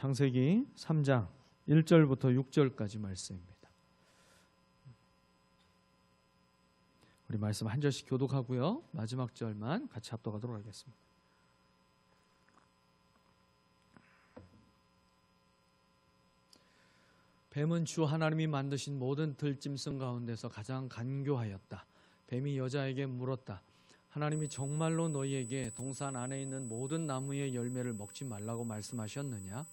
창세기 3장 1절부터 6절까지 말씀입니다. 우리 말씀 한 절씩 교독하고요. 마지막 절만 같이 합독하도록 하겠습니다. 뱀은 주 하나님이 만드신 모든 들짐승 가운데서 가장 간교하였다. 뱀이 여자에게 물었다. 하나님이 정말로 너희에게 동산 안에 있는 모든 나무의 열매를 먹지 말라고 말씀하셨느냐?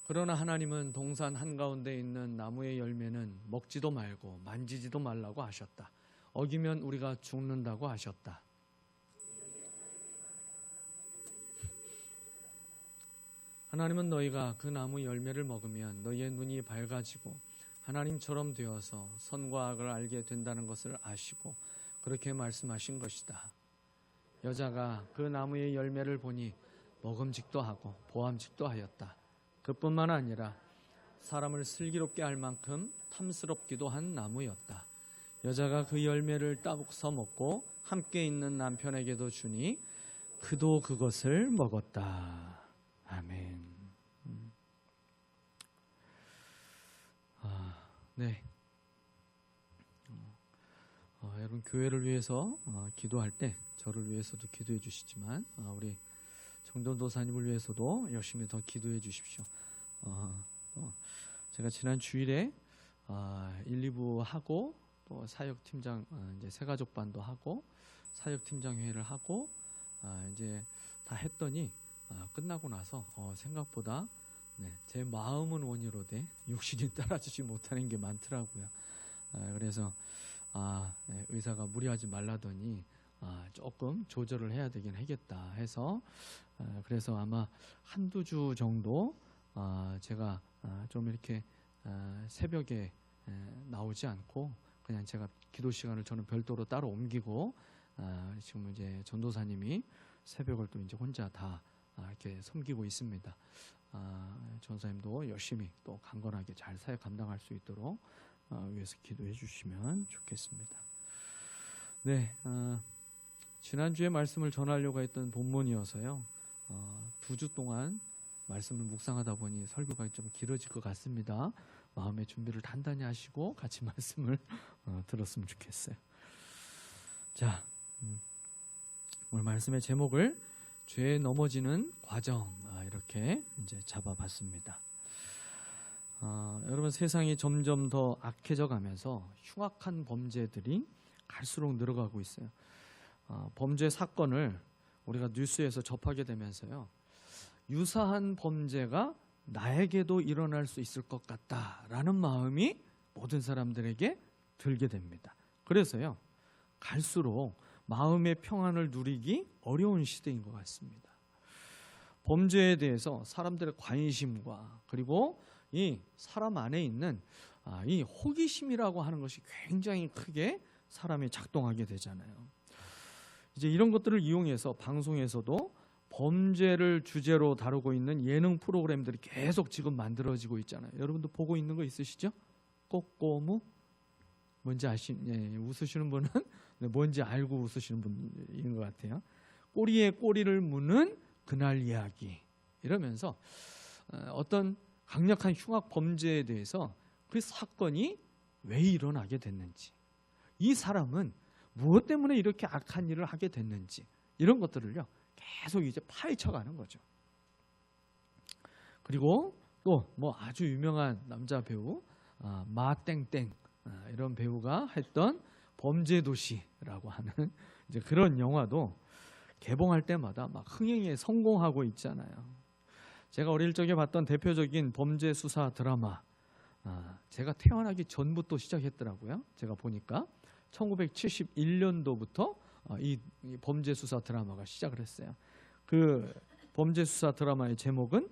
그러나 하나님은 동산 한가운데 있는 나무의 열매는 먹지도 말고 만지지도 말라고 하셨다. 어기면 우리가 죽는다고 하셨다. 하나님은 너희가 그 나무 열매를 먹으면 너희의 눈이 밝아지고 하나님처럼 되어서 선과 악을 알게 된다는 것을 아시고 그렇게 말씀하신 것이다. 여자가 그 나무의 열매를 보니 먹음직도 하고 보암직도 하였다. 그뿐만 아니라 사람을 슬기롭게 할 만큼 탐스럽기도 한 나무였다. 여자가 그 열매를 따먹서 먹고 함께 있는 남편에게도 주니 그도 그것을 먹었다. 아멘. 네. 여러분 교회를 위해서 기도할 때 저를 위해서도 기도해 주시지만 우리 정전도사님을 위해서도 열심히 더 기도해 주십시오. 제가 지난 주일에 1, 2부 하고 또 사역팀장 이제 새가족반도 하고 사역팀장 회의를 하고 이제 다 했더니 끝나고 나서 생각보다 제 마음은 원이로되 육신이 따라주지 못하는 게 많더라고요. 그래서 의사가 무리하지 말라더니 조금 조절을 해야 되긴 하겠다 해서 그래서 아마 한두 주 정도 제가 좀 이렇게 새벽에 나오지 않고 그냥 제가 기도 시간을 저는 별도로 따로 옮기고 지금 이제 전도사님이 새벽을 또 이제 혼자 다 이렇게 섬기고 있습니다. 전사님도 열심히 또 강건하게 잘 사역 감당할 수 있도록 위해서 기도해 주시면 좋겠습니다. 네, 지난주에 말씀을 전하려고 했던 본문이어서요. 2주 동안 말씀을 묵상하다 보니 설교가 좀 길어질 것 같습니다. 마음의 준비를 단단히 하시고 같이 말씀을 들었으면 좋겠어요. 자, 오늘 말씀의 제목을 죄에 넘어지는 과정 이렇게 이제 잡아봤습니다. 여러분 세상이 점점 더 악해져 가면서 흉악한 범죄들이 갈수록 늘어가고 있어요. 범죄 사건을 우리가 뉴스에서 접하게 되면서요. 유사한 범죄가 나에게도 일어날 수 있을 것 같다라는 마음이 모든 사람들에게 들게 됩니다. 그래서요. 갈수록 마음의 평안을 누리기 어려운 시대인 것 같습니다. 범죄에 대해서 사람들의 관심과 그리고 이 사람 안에 있는 이 호기심이라고 하는 것이 굉장히 크게 사람이 작동하게 되잖아요. 이제 이런 것들을 이용해서 방송에서도 범죄를 주제로 다루고 있는 예능 프로그램들이 계속 지금 만들어지고 있잖아요. 여러분도 보고 있는 거 있으시죠? 꼬꼬무? 뭔지 웃으시는 분은 뭔지 알고 웃으시는 분인 것 같아요. 꼬리에 꼬리를 무는 그날 이야기 이러면서 어떤 강력한 흉악 범죄에 대해서 그 사건이 왜 일어나게 됐는지 이 사람은 무엇 때문에 이렇게 악한 일을 하게 됐는지 이런 것들을요 계속 이제 파헤쳐가는 거죠. 그리고 또 뭐 아주 유명한 남자 배우 마땡땡 이런 배우가 했던 범죄도시라고 하는 이제 그런 영화도 개봉할 때마다 막 흥행에 성공하고 있잖아요. 제가 어릴 적에 봤던 대표적인 범죄 수사 드라마 제가 태어나기 전부터 시작했더라고요. 제가 보니까 1971년도부터 이 범죄 수사 드라마가 시작을 했어요. 그 범죄 수사 드라마의 제목은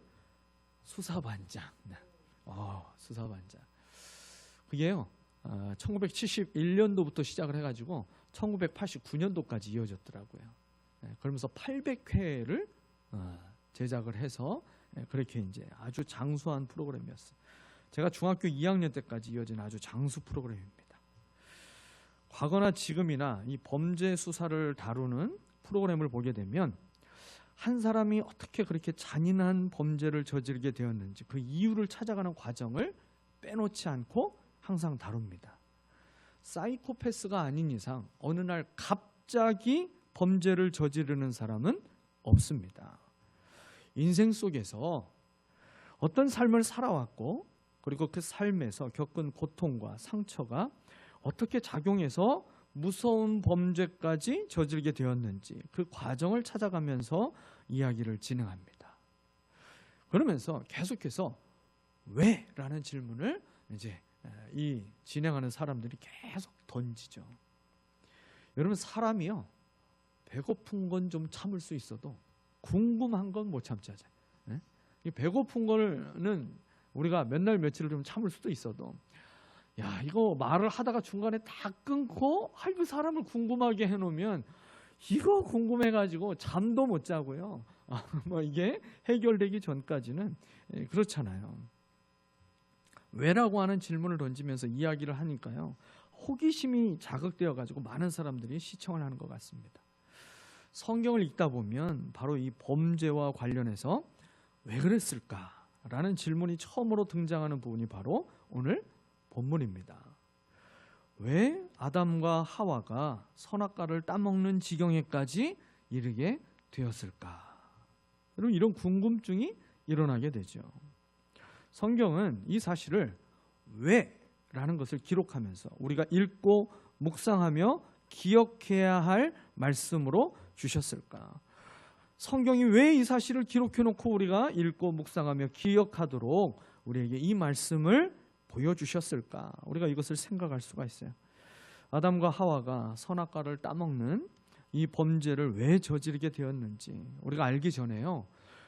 수사반장. 수사반장. 그게요. 1971년도부터 시작을 해가지고 1989년도까지 이어졌더라고요. 그러면서 800회를 제작을 해서 그렇게 이제 아주 장수한 프로그램이었어요. 제가 중학교 2학년 때까지 이어진 아주 장수 프로그램입니다. 과거나 지금이나 이 범죄 수사를 다루는 프로그램을 보게 되면 한 사람이 어떻게 그렇게 잔인한 범죄를 저지르게 되었는지 그 이유를 찾아가는 과정을 빼놓지 않고 항상 다룹니다. 사이코패스가 아닌 이상 어느 날 갑자기 범죄를 저지르는 사람은 없습니다. 인생 속에서 어떤 삶을 살아왔고 그리고 그 삶에서 겪은 고통과 상처가 어떻게 작용해서 무서운 범죄까지 저지르게 되었는지 그 과정을 찾아가면서 이야기를 진행합니다. 그러면서 계속해서 왜? 라는 질문을 이제 이 진행하는 사람들이 계속 던지죠. 여러분, 사람이요, 배고픈 건 좀 참을 수 있어도 궁금한 건 못 참지 하잖아요. 이 배고픈 거는 우리가 몇 날 며칠을 좀 참을 수도 있어도, 야, 이거 말을 하다가 중간에 다 끊고 그 사람을 궁금하게 해놓으면 이거 궁금해가지고 잠도 못 자고요. 뭐 이게 해결되기 전까지는 그렇잖아요. 왜라고 하는 질문을 던지면서 이야기를 하니까요, 호기심이 자극되어 가지고 많은 사람들이 시청을 하는 것 같습니다. 성경을 읽다 보면 바로 이 범죄와 관련해서 왜 그랬을까라는 질문이 처음으로 등장하는 부분이 바로 오늘 본문입니다. 왜 아담과 하와가 선악과를 따먹는 지경에까지 이르게 되었을까? 여러분, 이런 궁금증이 일어나게 되죠. 성경은 이 사실을 왜? 라는 것을 기록하면서 우리가 읽고 묵상하며 기억해야 할 말씀으로 주셨을까? 성경이 왜 이 사실을 기록해 놓고 우리가 읽고 묵상하며 기억하도록 우리에게 이 말씀을 보여주셨을까? 우리가 이것을 생각할 수가 있어요. 아담과 하와가 선악과를 따먹는 이 범죄를 왜 저지르게 되었는지 우리가 알기 전에요,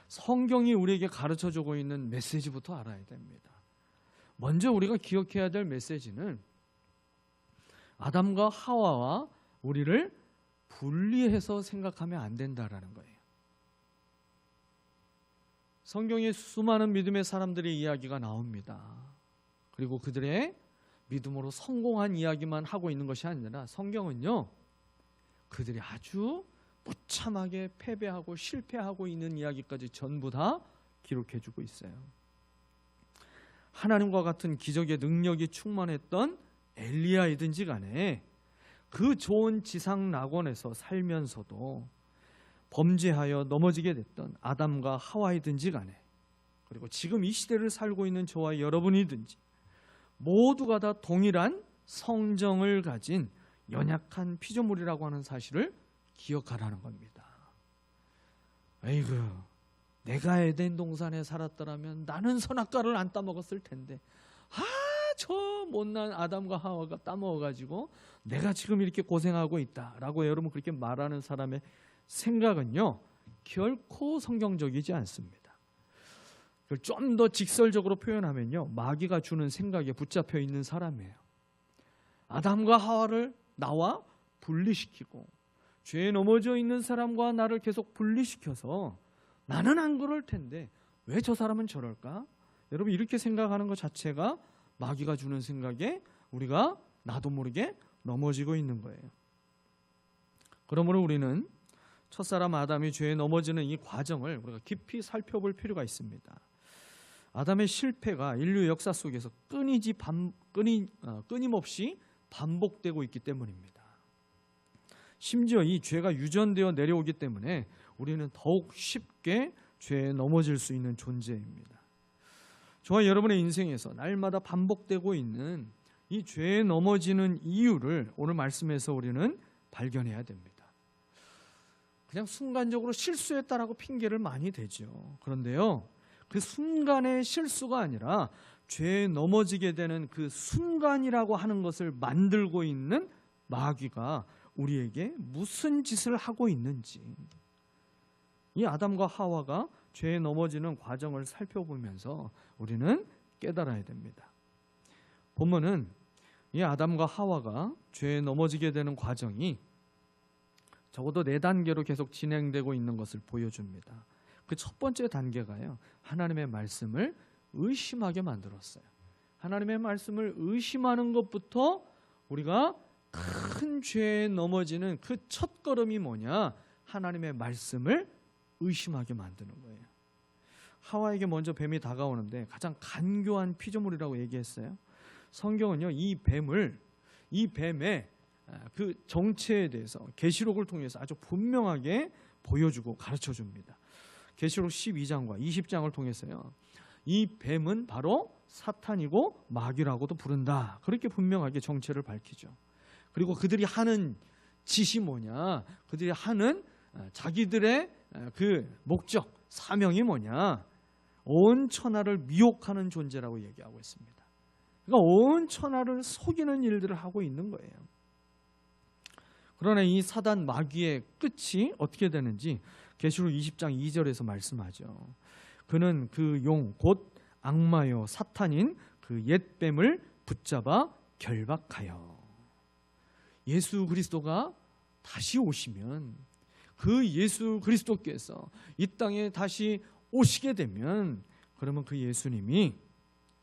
성경이 우리에게 가르쳐주고 있는 메시지부터 알아야 됩니다. 먼저 우리가 기억해야 될 메시지는 아담과 하와와 우리를 분리해서 생각하면 안 된다라는 거예요. 성경에 수많은 믿음의 사람들의 이야기가 나옵니다. 그리고 그들의 믿음으로 성공한 이야기만 하고 있는 것이 아니라 성경은요, 그들이 아주 무참하게 패배하고 실패하고 있는 이야기까지 전부 다 기록해주고 있어요. 하나님과 같은 기적의 능력이 충만했던 엘리야이든지 간에 그 좋은 지상 낙원에서 살면서도 범죄하여 넘어지게 됐던 아담과 하와이든지 간에, 그리고 지금 이 시대를 살고 있는 저와 여러분이든지 모두가 다 동일한 성정을 가진 연약한 피조물이라고 하는 사실을 기억하라는 겁니다. 아이고, 내가 에덴 동산에 살았더라면 나는 선악과를 안 따먹었을 텐데, 저 못난 아담과 하와가 따먹어가지고 내가 지금 이렇게 고생하고 있다라고 여러분 그렇게 말하는 사람의 생각은요, 결코 성경적이지 않습니다. 좀 더 직설적으로 표현하면요, 마귀가 주는 생각에 붙잡혀 있는 사람이에요. 아담과 하와를 나와 분리시키고 죄에 넘어져 있는 사람과 나를 계속 분리시켜서 나는 안 그럴 텐데 왜 저 사람은 저럴까? 여러분, 이렇게 생각하는 것 자체가 마귀가 주는 생각에 우리가 나도 모르게 넘어지고 있는 거예요. 그러므로 우리는 첫사람 아담이 죄에 넘어지는 이 과정을 우리가 깊이 살펴볼 필요가 있습니다. 아담의 실패가 인류 역사 속에서 끊임없이 반복되고 있기 때문입니다. 심지어 이 죄가 유전되어 내려오기 때문에 우리는 더욱 쉽게 죄에 넘어질 수 있는 존재입니다. 저와 여러분의 인생에서 날마다 반복되고 있는 이 죄에 넘어지는 이유를 오늘 말씀에서 우리는 발견해야 됩니다. 그냥 순간적으로 실수했다라고 핑계를 많이 대죠. 그런데요, 그 순간의 실수가 아니라 죄에 넘어지게 되는 그 순간이라고 하는 것을 만들고 있는 마귀가 우리에게 무슨 짓을 하고 있는지, 이 아담과 하와가 죄에 넘어지는 과정을 살펴보면서 우리는 깨달아야 됩니다. 본문은 이 아담과 하와가 죄에 넘어지게 되는 과정이 적어도 4단계로 계속 진행되고 있는 것을 보여줍니다. 그 첫 번째 단계가요, 하나님의 말씀을 의심하게 만들었어요. 하나님의 말씀을 의심하는 것부터 우리가 큰 죄에 넘어지는 그 첫걸음이 뭐냐? 하나님의 말씀을 의심하게 만드는 거예요. 하와에게 먼저 뱀이 다가오는데 가장 간교한 피조물이라고 얘기했어요. 성경은요, 이 뱀의 그 정체에 대해서 계시록을 통해서 아주 분명하게 보여주고 가르쳐 줍니다. 계시록 12장과 20장을 통해서요, 이 뱀은 바로 사탄이고 마귀라고도 부른다, 그렇게 분명하게 정체를 밝히죠. 그리고 그들이 하는 짓이 뭐냐, 그들이 하는 자기들의 그 목적, 사명이 뭐냐, 온 천하를 미혹하는 존재라고 얘기하고 있습니다. 그러니까 온 천하를 속이는 일들을 하고 있는 거예요. 그러나 이 사단 마귀의 끝이 어떻게 되는지 계시록 20장 2절에서 말씀하죠. 그는 그 용 곧 악마요 사탄인 그 옛뱀을 붙잡아 결박하여. 예수 그리스도가 다시 오시면, 그 예수 그리스도께서 이 땅에 다시 오시게 되면, 그러면 그 예수님이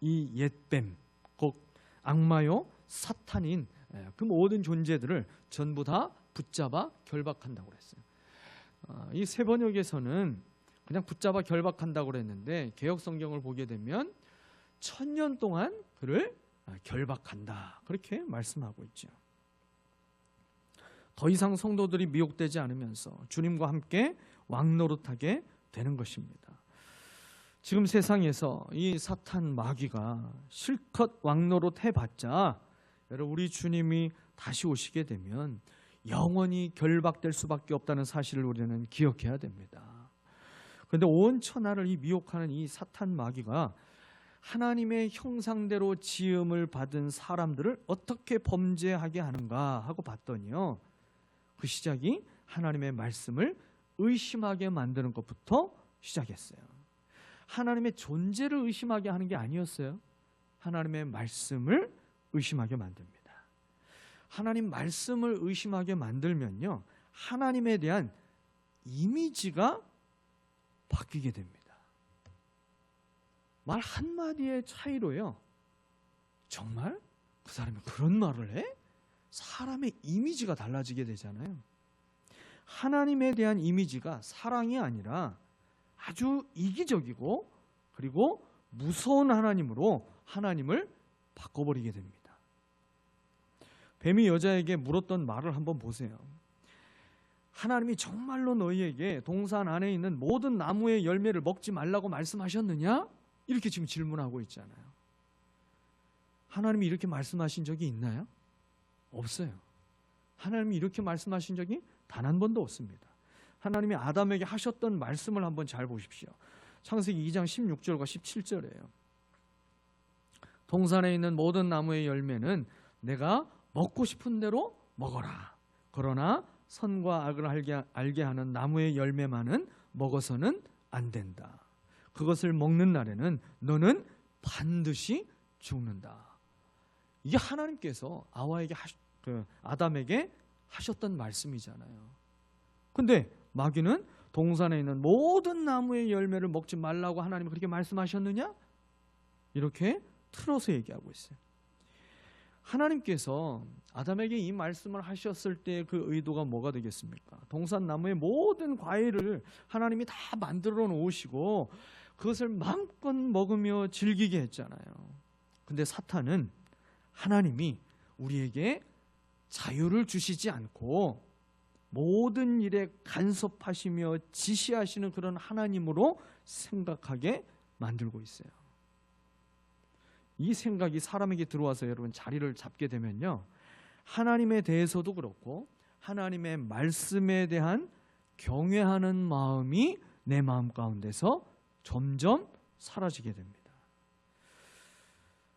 이 옛뱀 곧 악마요 사탄인 그 모든 존재들을 전부 다 붙잡아 결박한다고 그랬어요. 이 세 번역에서는 그냥 붙잡아 결박한다고 그랬는데, 개역 성경을 보게 되면 1000년 동안 그를 결박한다, 그렇게 말씀하고 있죠. 더 이상 성도들이 미혹되지 않으면서 주님과 함께 왕노릇하게 되는 것입니다. 지금 세상에서 이 사탄 마귀가 실컷 왕노릇 해봤자, 여러분, 우리 주님이 다시 오시게 되면 영원히 결박될 수밖에 없다는 사실을 우리는 기억해야 됩니다. 그런데 온 천하를 이 미혹하는 이 사탄 마귀가 하나님의 형상대로 지음을 받은 사람들을 어떻게 범죄하게 하는가 하고 봤더니요, 그 시작이 하나님의 말씀을 의심하게 만드는 것부터 시작했어요. 하나님의 존재를 의심하게 하는 게 아니었어요. 하나님의 말씀을 의심하게 만듭니다. 하나님 말씀을 의심하게 만들면요, 하나님에 대한 이미지가 바뀌게 됩니다. 말 한마디의 차이로요, 정말 그 사람이 그런 말을 해? 사람의 이미지가 달라지게 되잖아요. 하나님에 대한 이미지가 사랑이 아니라 아주 이기적이고 그리고 무서운 하나님으로 하나님을 바꿔버리게 됩니다. 뱀이 여자에게 물었던 말을 한번 보세요. 하나님이 정말로 너희에게 동산 안에 있는 모든 나무의 열매를 먹지 말라고 말씀하셨느냐? 이렇게 지금 질문하고 있잖아요. 하나님이 이렇게 말씀하신 적이 있나요? 없어요. 하나님이 이렇게 말씀하신 적이 단 한 번도 없습니다. 하나님이 아담에게 하셨던 말씀을 한번 잘 보십시오. 창세기 2장 16절과 17절이에요. 동산에 있는 모든 나무의 열매는 내가 먹고 싶은 대로 먹어라. 그러나 선과 악을 알게 하는 나무의 열매만은 먹어서는 안 된다. 그것을 먹는 날에는 너는 반드시 죽는다. 이게 하나님께서 아담에게 하셨던 말씀이잖아요. 근데 마귀는 동산에 있는 모든 나무의 열매를 먹지 말라고 하나님이 그렇게 말씀하셨느냐? 이렇게 틀어서 얘기하고 있어요. 하나님께서 아담에게 이 말씀을 하셨을 때 그 의도가 뭐가 되겠습니까? 동산 나무의 모든 과일을 하나님이 다 만들어 놓으시고 그것을 마음껏 먹으며 즐기게 했잖아요. 근데 사탄은 하나님이 우리에게 자유를 주시지 않고 모든 일에 간섭하시며 지시하시는 그런 하나님으로 생각하게 만들고 있어요. 이 생각이 사람에게 들어와서 여러분 자리를 잡게 되면요, 하나님에 대해서도 그렇고 하나님의 말씀에 대한 경외하는 마음이 내 마음 가운데서 점점 사라지게 됩니다.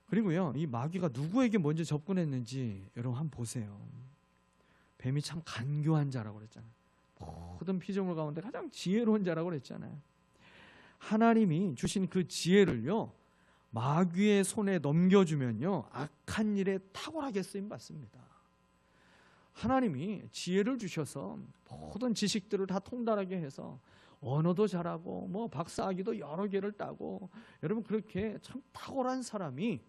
그리고요, 이 마귀가 누구에게 먼저 접근했는지 여러분 한번 보세요. 뱀이 참 간교한 자라고 그랬잖아요. 모든 피조물 가운데 가장 지혜로운 자라고 그랬잖아요. 하나님이 주신 그 지혜를요, 마귀의 손에 넘겨주면요, 악한 일에 탁월하게 쓰임 받습니다. 하나님이 지혜를 주셔서 모든 지식들을 다 통달하게 해서 언어도 잘하고 뭐 박사학위도 여러 개를 따고, 여러분 그렇게 참 탁월한 사람이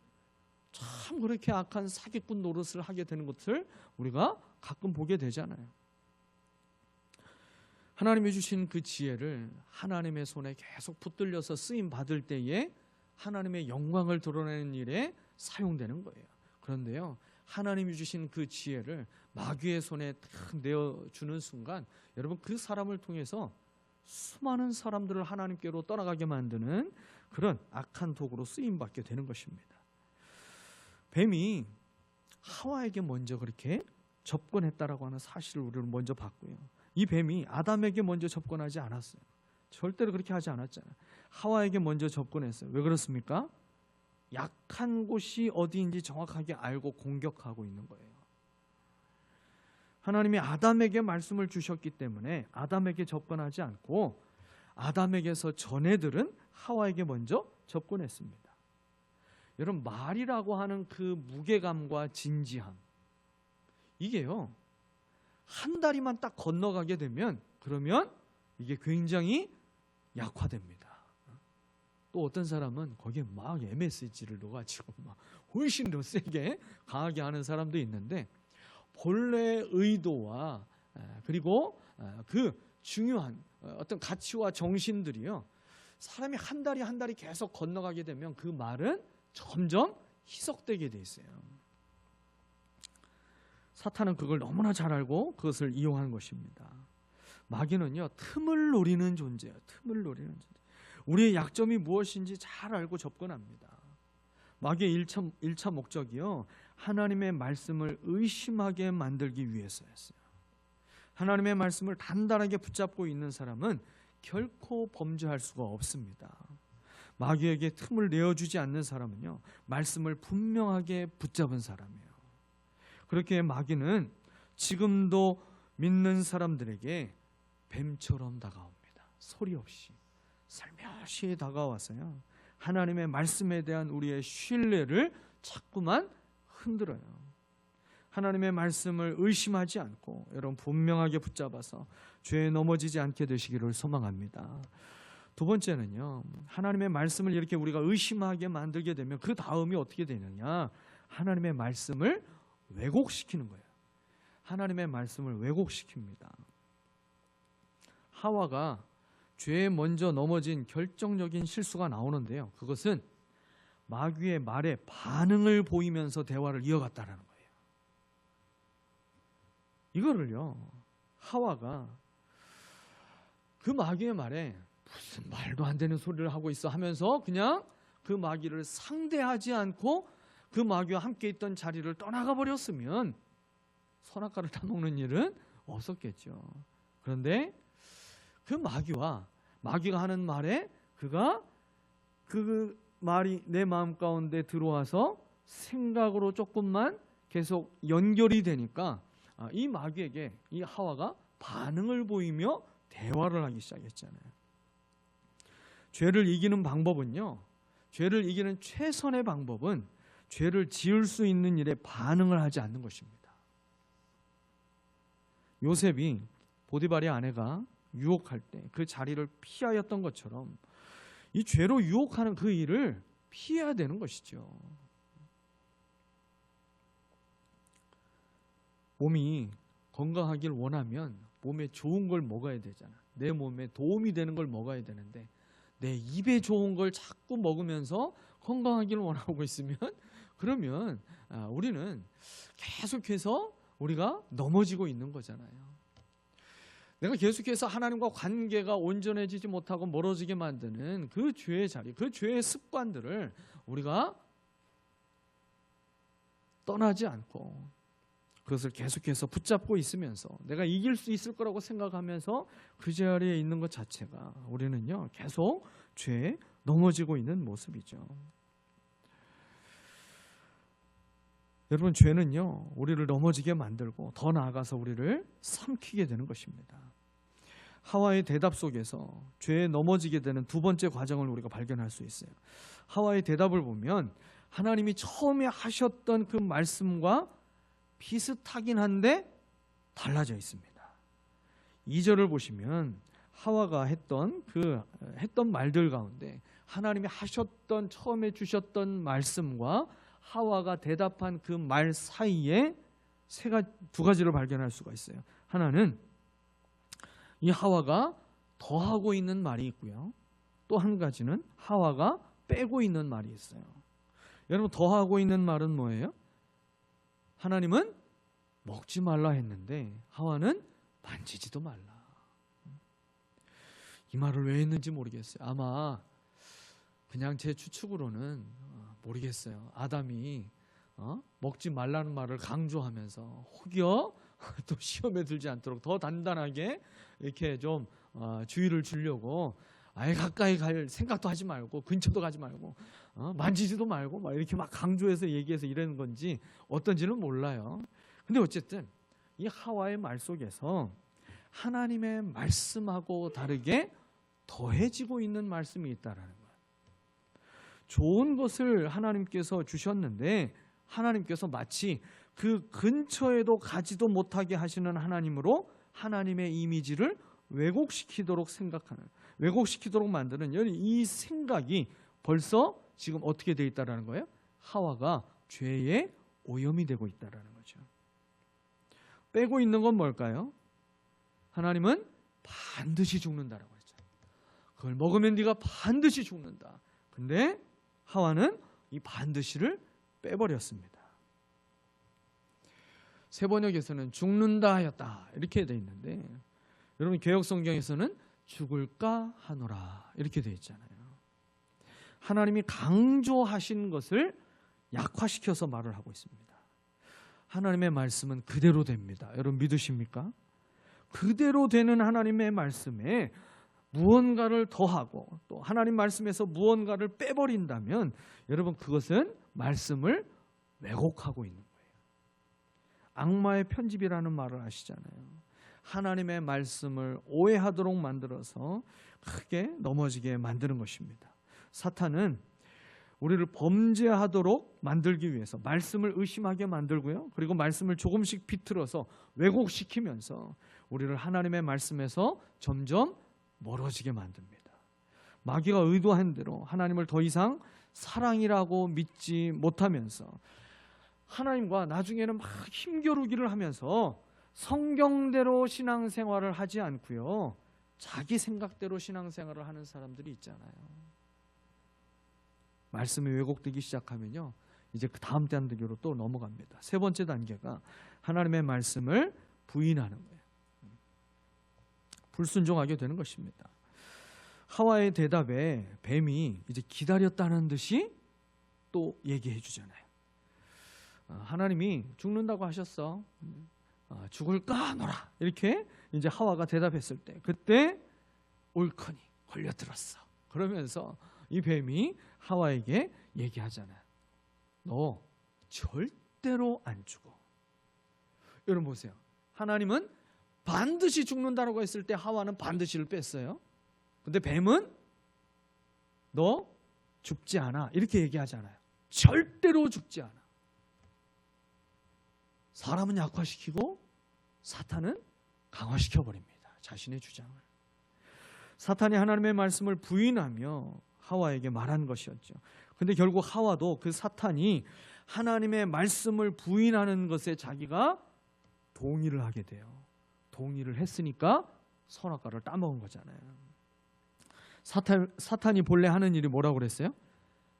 참 그렇게 악한 사기꾼 노릇을 하게 되는 것을 우리가 가끔 보게 되잖아요. 하나님이 주신 그 지혜를 하나님의 손에 계속 붙들려서 쓰임 받을 때에 하나님의 영광을 드러내는 일에 사용되는 거예요. 그런데요, 하나님이 주신 그 지혜를 마귀의 손에 탁 내어주는 순간 여러분 그 사람을 통해서 수많은 사람들을 하나님께로 떠나가게 만드는 그런 악한 도구로 쓰임받게 되는 것입니다. 뱀이 하와에게 먼저 그렇게 접근했다라고 하는 사실을 우리는 먼저 봤고요. 이 뱀이 아담에게 먼저 접근하지 않았어요. 절대로 그렇게 하지 않았잖아요. 하와에게 먼저 접근했어요. 왜 그렇습니까? 약한 곳이 어디인지 정확하게 알고 공격하고 있는 거예요. 하나님이 아담에게 말씀을 주셨기 때문에 아담에게 접근하지 않고 아담에게서 전해들은 하와에게 먼저 접근했습니다. 여러분, 말이라고 하는 그 무게감과 진지함, 이게요 한 다리만 딱 건너가게 되면 그러면 이게 굉장히 약화됩니다. 또 어떤 사람은 거기에 막 MSG를 넣어가지고 막 훨씬 더 세게 강하게 하는 사람도 있는데, 본래의 의도와 그리고 그 중요한 어떤 가치와 정신들이요, 사람이 한 다리 한 다리 계속 건너가게 되면 그 말은 점점 희석되게 돼 있어요. 사탄은 그걸 너무나 잘 알고 그것을 이용하는 것입니다. 마귀는요 틈을 노리는 존재예요. 틈을 노리는 존재. 우리의 약점이 무엇인지 잘 알고 접근합니다. 마귀의 1차 목적이요, 하나님의 말씀을 의심하게 만들기 위해서였어요. 하나님의 말씀을 단단하게 붙잡고 있는 사람은 결코 범죄할 수가 없습니다. 마귀에게 틈을 내어주지 않는 사람은요, 말씀을 분명하게 붙잡은 사람이에요. 그렇게 마귀는 지금도 믿는 사람들에게 뱀처럼 다가옵니다. 소리 없이 살며시 다가와서요, 하나님의 말씀에 대한 우리의 신뢰를 자꾸만 흔들어요. 하나님의 말씀을 의심하지 않고 여러분 분명하게 붙잡아서 죄에 넘어지지 않게 되시기를 소망합니다. 두 번째는요, 하나님의 말씀을 이렇게 우리가 의심하게 만들게 되면 그 다음이 어떻게 되느냐, 하나님의 말씀을 왜곡시키는 거예요. 하나님의 말씀을 왜곡시킵니다. 하와가 죄에 먼저 넘어진 결정적인 실수가 나오는데요, 그것은 마귀의 말에 반응을 보이면서 대화를 이어갔다는 거예요. 이거를요, 하와가 그 마귀의 말에 무슨 말도 안 되는 소리를 하고 있어 하면서 그냥 그 마귀를 상대하지 않고 그 마귀와 함께 있던 자리를 떠나가 버렸으면 선악과를 타먹는 일은 없었겠죠. 그런데 그 마귀가 하는 말에 그가 그 말이 내 마음 가운데 들어와서 생각으로 조금만 계속 연결이 되니까 이 마귀에게 이 하와가 반응을 보이며 대화를 하기 시작했잖아요. 죄를 이기는 방법은요, 죄를 이기는 최선의 방법은 죄를 지을 수 있는 일에 반응을 하지 않는 것입니다. 요셉이 보디발의 아내가 유혹할 때 그 자리를 피하였던 것처럼 이 죄로 유혹하는 그 일을 피해야 되는 것이죠. 몸이 건강하길 원하면 몸에 좋은 걸 먹어야 되잖아. 내 몸에 도움이 되는 걸 먹어야 되는데 내 입에 좋은 걸 자꾸 먹으면서 건강하기를 원하고 있으면 그러면 우리는 계속해서 우리가 넘어지고 있는 거잖아요. 내가 계속해서 하나님과 관계가 온전해지지 못하고 멀어지게 만드는 그 죄의 자리, 그 죄의 습관들을 우리가 떠나지 않고 그것을 계속해서 붙잡고 있으면서 내가 이길 수 있을 거라고 생각하면서 그 자리에 있는 것 자체가 우리는요 계속 죄에 넘어지고 있는 모습이죠. 여러분, 죄는요 우리를 넘어지게 만들고 더 나아가서 우리를 삼키게 되는 것입니다. 하와의 대답 속에서 죄에 넘어지게 되는 두 번째 과정을 우리가 발견할 수 있어요. 하와의 대답을 보면 하나님이 처음에 하셨던 그 말씀과 비슷하긴 한데 달라져 있습니다. 2절을 보시면 하와가 했던 말들 가운데 하나님이 하셨던 처음에 주셨던 말씀과 하와가 대답한 그 말 사이에 두 가지를 발견할 수가 있어요. 하나는 이 하와가 더하고 있는 말이 있고요. 또 한 가지는 하와가 빼고 있는 말이 있어요. 여러분, 더하고 있는 말은 뭐예요? 하나님은 먹지 말라 했는데 하와는 만지지도 말라. 이 말을 왜 했는지 모르겠어요. 아마 그냥 제 추측으로는 모르겠어요. 아담이 먹지 말라는 말을 강조하면서 혹여 또 시험에 들지 않도록 더 단단하게 이렇게 좀 주의를 주려고 아예 가까이 갈 생각도 하지 말고 근처도 가지 말고 만지지도 말고 막 이렇게 막 강조해서 얘기해서 이러는 건지 어떤지는 몰라요. 근데 어쨌든 이 하와의 말 속에서 하나님의 말씀하고 다르게 더해지고 있는 말씀이 있다라는 거예요. 좋은 것을 하나님께서 주셨는데 하나님께서 마치 그 근처에도 가지도 못하게 하시는 하나님으로 하나님의 이미지를 왜곡시키도록 만드는 이 생각이 벌써 지금 어떻게 돼 있다라는 거예요? 하와가 죄의 오염이 되고 있다라는 거죠. 빼고 있는 건 뭘까요? 하나님은 반드시 죽는다라고 했죠. 그걸 먹으면 네가 반드시 죽는다. 근데 하와는 이 반드시를 빼버렸습니다. 새 번역에서는 죽는다 하였다 이렇게 돼 있는데 여러분 개역 성경에서는 죽을까 하노라 이렇게 돼 있잖아요. 하나님이 강조하신 것을 약화시켜서 말을 하고 있습니다. 하나님의 말씀은 그대로 됩니다. 여러분 믿으십니까? 그대로 되는 하나님의 말씀에 무언가를 더하고 또 하나님 말씀에서 무언가를 빼버린다면 여러분 그것은 말씀을 왜곡하고 있는 거예요. 악마의 편집이라는 말을 아시잖아요. 하나님의 말씀을 오해하도록 만들어서 크게 넘어지게 만드는 것입니다. 사탄은 우리를 범죄하도록 만들기 위해서 말씀을 의심하게 만들고요. 그리고 말씀을 조금씩 비틀어서 왜곡시키면서 우리를 하나님의 말씀에서 점점 멀어지게 만듭니다. 마귀가 의도한 대로 하나님을 더 이상 사랑이라고 믿지 못하면서 하나님과 나중에는 막 힘겨루기를 하면서 성경대로 신앙생활을 하지 않고요. 자기 생각대로 신앙생활을 하는 사람들이 있잖아요. 말씀이 왜곡되기 시작하면요. 이제 그 다음 단계로 또 넘어갑니다. 세 번째 단계가 하나님의 말씀을 부인하는 거예요. 불순종하게 되는 것입니다. 하와의 대답에 뱀이 이제 기다렸다는 듯이 또 얘기해 주잖아요. 하나님이 죽는다고 하셨어. 죽을까 하노라. 이렇게 이제 하와가 대답했을 때 그때 옳거니 걸려들었어. 그러면서 이 뱀이 하와에게 얘기하잖아요. 너 절대로 안 죽어. 여러분 보세요. 하나님은 반드시 죽는다라고 했을 때 하와는 반드시를 뺐어요. 근데 뱀은 너 죽지 않아. 이렇게 얘기하잖아요. 절대로 죽지 않아. 사람은 약화시키고 사탄은 강화시켜버립니다. 자신의 주장을. 사탄이 하나님의 말씀을 부인하며 하와에게 말한 것이었죠. 근데 결국 하와도 그 사탄이 하나님의 말씀을 부인하는 것에 자기가 동의를 하게 돼요. 동의를 했으니까 선악과를 따먹은 거잖아요. 사탄이 본래 하는 일이 뭐라고 그랬어요?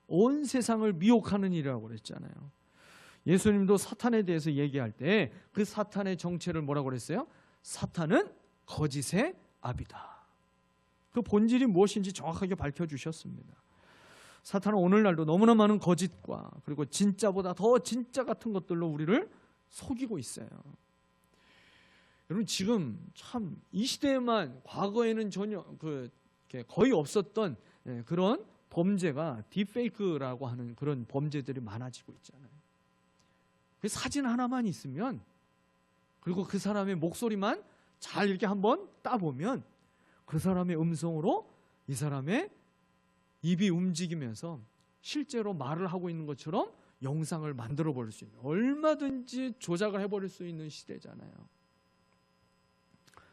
온 세상을 미혹하는 일이라고 그랬잖아요. 예수님도 사탄에 대해서 얘기할 때 그 사탄의 정체를 뭐라고 그랬어요? 사탄은 거짓의 아비다. 그 본질이 무엇인지 정확하게 밝혀주셨습니다. 사탄은 오늘날도 너무나 많은 거짓과 그리고 진짜보다 더 진짜 같은 것들로 우리를 속이고 있어요. 여러분 지금 참 이 시대에만 과거에는 전혀 거의 없었던 그런 범죄가 딥페이크라고 하는 그런 범죄들이 많아지고 있잖아요. 그 사진 하나만 있으면 그리고 그 사람의 목소리만 잘 이렇게 한번 따보면 그 사람의 음성으로 이 사람의 입이 움직이면서 실제로 말을 하고 있는 것처럼 영상을 만들어 버릴 수 있는 얼마든지 조작을 해버릴 수 있는 시대잖아요.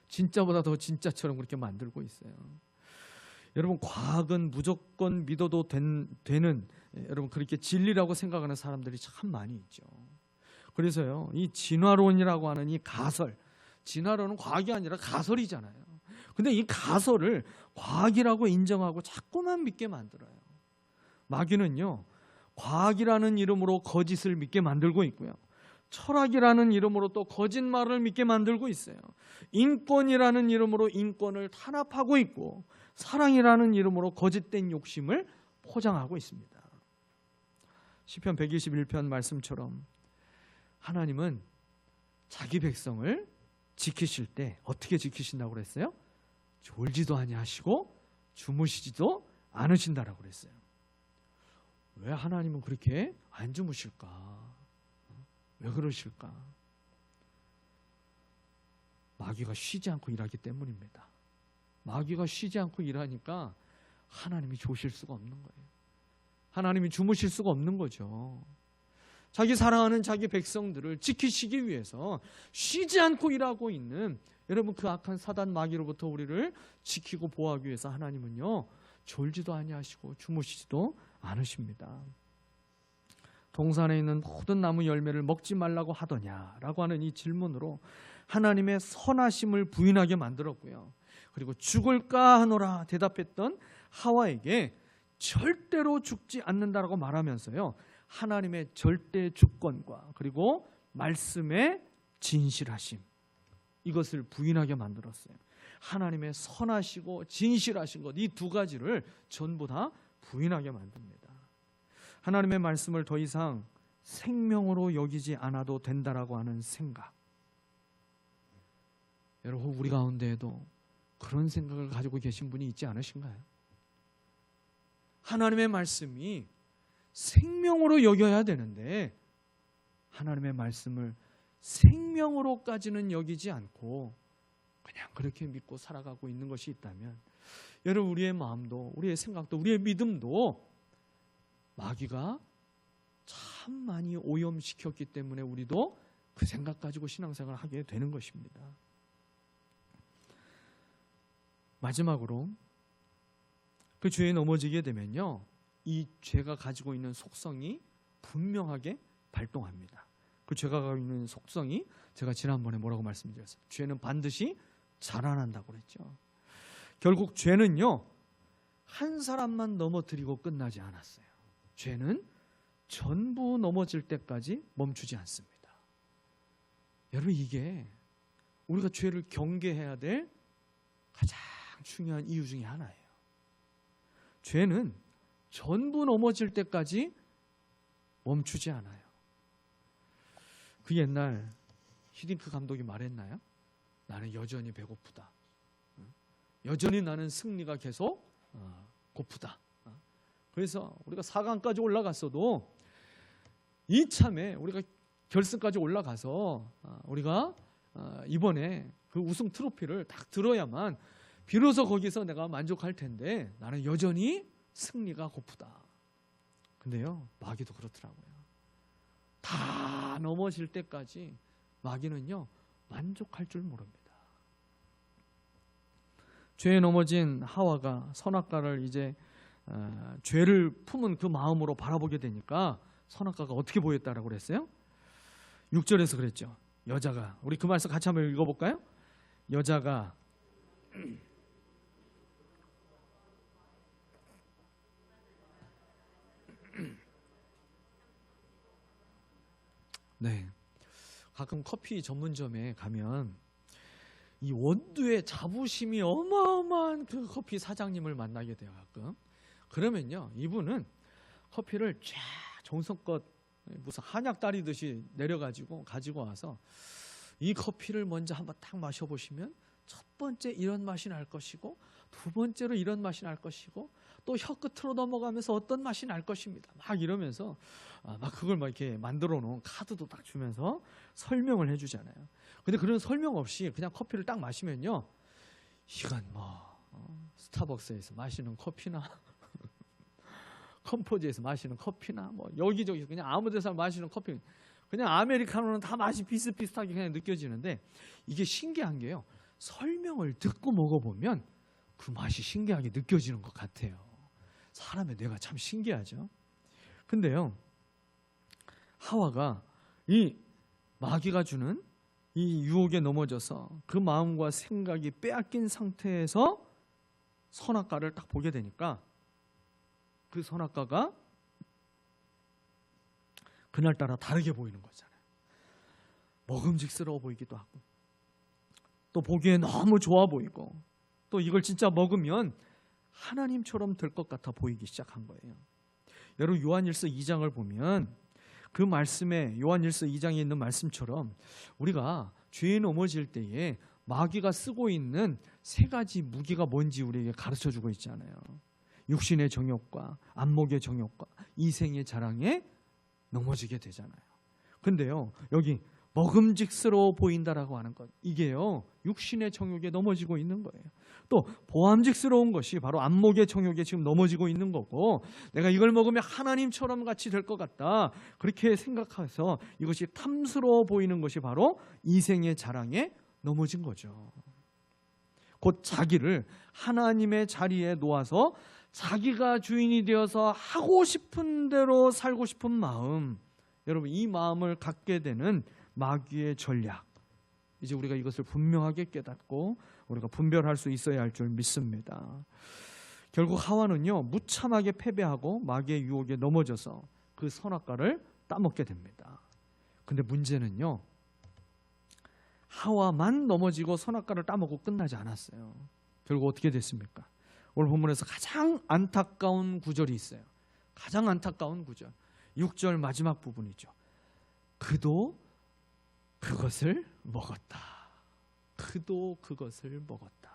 진짜보다 더 진짜처럼 그렇게 만들고 있어요. 여러분, 과학은 무조건 믿어도 되는 여러분 그렇게 진리라고 생각하는 사람들이 참 많이 있죠. 그래서요, 이 진화론이라고 하는 이 가설, 진화론은 과학이 아니라 가설이잖아요. 근데 이 가설을 과학이라고 인정하고 자꾸만 믿게 만들어요. 마귀는요, 과학이라는 이름으로 거짓을 믿게 만들고 있고요, 철학이라는 이름으로 또 거짓말을 믿게 만들고 있어요. 인권이라는 이름으로 인권을 탄압하고 있고, 사랑이라는 이름으로 거짓된 욕심을 포장하고 있습니다. 시편 121편 말씀처럼 하나님은 자기 백성을 지키실 때 어떻게 지키신다고 그랬어요? 졸지도 아니하시고 주무시지도 않으신다라고 그랬어요. 왜 하나님은 그렇게 안 주무실까? 왜 그러실까? 마귀가 쉬지 않고 일하기 때문입니다. 마귀가 쉬지 않고 일하니까 하나님이 조실 수가 없는 거예요. 하나님이 주무실 수가 없는 거죠. 자기 사랑하는 자기 백성들을 지키시기 위해서 쉬지 않고 일하고 있는 여러분, 그 악한 사단 마귀로부터 우리를 지키고 보호하기 위해서 하나님은요, 졸지도 아니하시고 주무시지도 않으십니다. 동산에 있는 모든 나무 열매를 먹지 말라고 하더냐라고 하는 이 질문으로 하나님의 선하심을 부인하게 만들었고요, 그리고 죽을까 하노라 대답했던 하와에게 절대로 죽지 않는다라고 말하면서요, 하나님의 절대 주권과 그리고 말씀의 진실하심, 이것을 부인하게 만들었어요. 하나님의 선하시고 진실하신 것, 이 두 가지를 전부 다 부인하게 만듭니다. 하나님의 말씀을 더 이상 생명으로 여기지 않아도 된다라고 하는 생각. 여러분, 우리 가운데에도 그런 생각을 가지고 계신 분이 있지 않으신가요? 하나님의 말씀이 생명으로 여겨야 되는데 하나님의 말씀을 생명으로까지는 여기지 않고 그냥 그렇게 믿고 살아가고 있는 것이 있다면, 여러분, 우리의 마음도 우리의 생각도 우리의 믿음도 마귀가 참 많이 오염시켰기 때문에 우리도 그 생각 가지고 신앙생활을 하게 되는 것입니다. 마지막으로 그 죄에 넘어지게 되면요, 이 죄가 가지고 있는 속성이 분명하게 발동합니다. 그 죄가 가지고 있는 속성이 제가 지난번에 뭐라고 말씀드렸어요? 죄는 반드시 자라난다고 그랬죠. 결국 죄는요, 한 사람만 넘어뜨리고 끝나지 않았어요. 죄는 전부 넘어질 때까지 멈추지 않습니다. 여러분, 이게 우리가 죄를 경계해야 될 가장 중요한 이유 중에 하나예요. 죄는 전부 넘어질 때까지 멈추지 않아요. 그 옛날 히딩크 감독이 말했나요? 나는 여전히 배고프다. 여전히 나는 승리가 계속 고프다. 그래서 우리가 4강까지 올라갔어도 이참에 우리가 결승까지 올라가서 우리가 이번에 그 우승 트로피를 딱 들어야만 비로소 거기서 내가 만족할 텐데 나는 여전히 승리가 고프다. 근데요, 마귀도 그렇더라고요. 다 넘어질 때까지 마귀는요, 만족할 줄 모릅니다. 죄에 넘어진 하와가 선악과를 이제 죄를 품은 그 마음으로 바라보게 되니까 선악과가 어떻게 보였다라고 그랬어요? 6절에서 그랬죠. 여자가, 우리 그 말씀 같이 한번 읽어볼까요? 여자가 네, 가끔 커피 전문점에 가면 이 원두의 자부심이 어마어마한 그 커피 사장님을 만나게 돼요. 가끔. 그러면요, 이분은 커피를 쫙 정성껏 무슨 한약 따리듯이 내려가지고 가지고 와서 이 커피를 먼저 한번 딱 마셔보시면 첫 번째 이런 맛이 날 것이고, 두 번째로 이런 맛이 날 것이고, 또 혀 끝으로 넘어가면서 어떤 맛이 날 것입니다. 막 이러면서 막 그걸 막 이렇게 만들어 놓은 카드도 딱 주면서 설명을 해주잖아요. 근데 그런 설명 없이 그냥 커피를 딱 마시면요, 이건 뭐 스타벅스에서 마시는 커피나 컴포즈에서 마시는 커피나 뭐 여기저기서 그냥 아무 데서 마시는 커피, 그냥 아메리카노는 다 맛이 비슷비슷하게 그냥 느껴지는데, 이게 신기한 게요, 설명을 듣고 먹어보면 그 맛이 신기하게 느껴지는 것 같아요. 사람의 뇌가 참 신기하죠. 근데요, 하와가 이 마귀가 주는 이 유혹에 넘어져서 그 마음과 생각이 빼앗긴 상태에서 선악과를 딱 보게 되니까 그 선악과가 그날따라 다르게 보이는 거잖아요. 먹음직스러워 보이기도 하고, 또 보기에 너무 좋아 보이고, 또 이걸 진짜 먹으면 하나님처럼 될 것 같아 보이기 시작한 거예요. 여러분, 요한일서 2장을 보면 그 말씀에, 요한일서 2장에 있는 말씀처럼 우리가 죄에 넘어질 때에 마귀가 쓰고 있는 세 가지 무기가 뭔지 우리에게 가르쳐주고 있잖아요. 육신의 정욕과 안목의 정욕과 이생의 자랑에 넘어지게 되잖아요. 근데요, 여기 먹음직스러워 보인다라고 하는 것, 이게요, 육신의 정욕에 넘어지고 있는 거예요. 또 보암직스러운 것이 바로 안목의 정욕에 지금 넘어지고 있는 거고, 내가 이걸 먹으면 하나님처럼 같이 될 것 같다, 그렇게 생각해서 이것이 탐스러워 보이는 것이 바로 이생의 자랑에 넘어진 거죠. 곧 자기를 하나님의 자리에 놓아서 자기가 주인이 되어서 하고 싶은 대로 살고 싶은 마음, 여러분, 이 마음을 갖게 되는 마귀의 전략, 이제 우리가 이것을 분명하게 깨닫고 우리가 분별할 수 있어야 할 줄 믿습니다. 결국 하와는요, 무참하게 패배하고 마귀의 유혹에 넘어져서 그 선악과를 따먹게 됩니다. 근데 문제는요, 하와만 넘어지고 선악과를 따먹고 끝나지 않았어요. 결국 어떻게 됐습니까? 오늘 본문에서 가장 안타까운 구절이 있어요. 가장 안타까운 구절, 6절 마지막 부분이죠. 그도 그것을 먹었다. 그도 그것을 먹었다.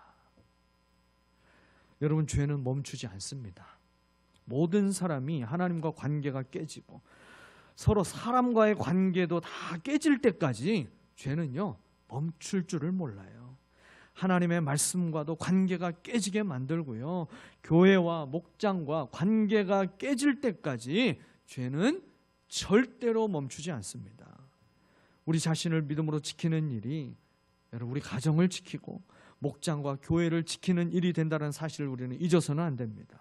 여러분, 죄는 멈추지 않습니다. 모든 사람이 하나님과 관계가 깨지고 서로 사람과의 관계도 다 깨질 때까지 죄는요, 멈출 줄을 몰라요. 하나님의 말씀과도 관계가 깨지게 만들고요, 교회와 목장과 관계가 깨질 때까지 죄는 절대로 멈추지 않습니다. 우리 자신을 믿음으로 지키는 일이, 여러분, 우리 가정을 지키고 목장과 교회를 지키는 일이 된다는 사실을 우리는 잊어서는 안 됩니다.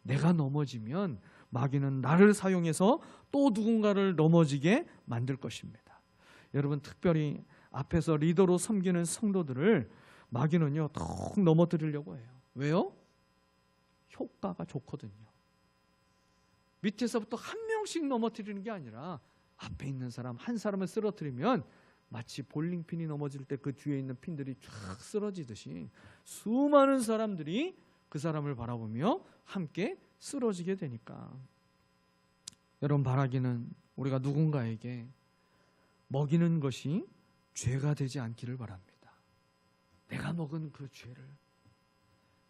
내가 넘어지면 마귀는 나를 사용해서 또 누군가를 넘어지게 만들 것입니다. 여러분, 특별히 앞에서 리더로 섬기는 성도들을 마귀는요, 턱 넘어뜨리려고 해요. 왜요? 효과가 좋거든요. 밑에서부터 한 명씩 넘어뜨리는 게 아니라 앞에 있는 사람 한 사람을 쓰러뜨리면 마치 볼링핀이 넘어질 때 그 뒤에 있는 핀들이 쫙 쓰러지듯이 수많은 사람들이 그 사람을 바라보며 함께 쓰러지게 되니까, 여러분, 바라기는 우리가 누군가에게 먹이는 것이 죄가 되지 않기를 바랍니다. 내가 먹은 그 죄를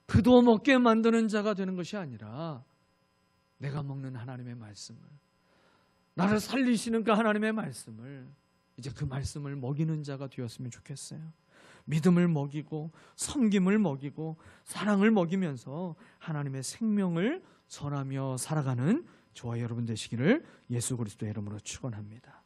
그도 먹게 만드는 자가 되는 것이 아니라 내가 먹는 하나님의 말씀을, 나를 살리시는 그 하나님의 말씀을, 이제 그 말씀을 먹이는 자가 되었으면 좋겠어요. 믿음을 먹이고 섬김을 먹이고 사랑을 먹이면서 하나님의 생명을 전하며 살아가는 저와 여러분 되시기를 예수 그리스도의 이름으로 축원합니다.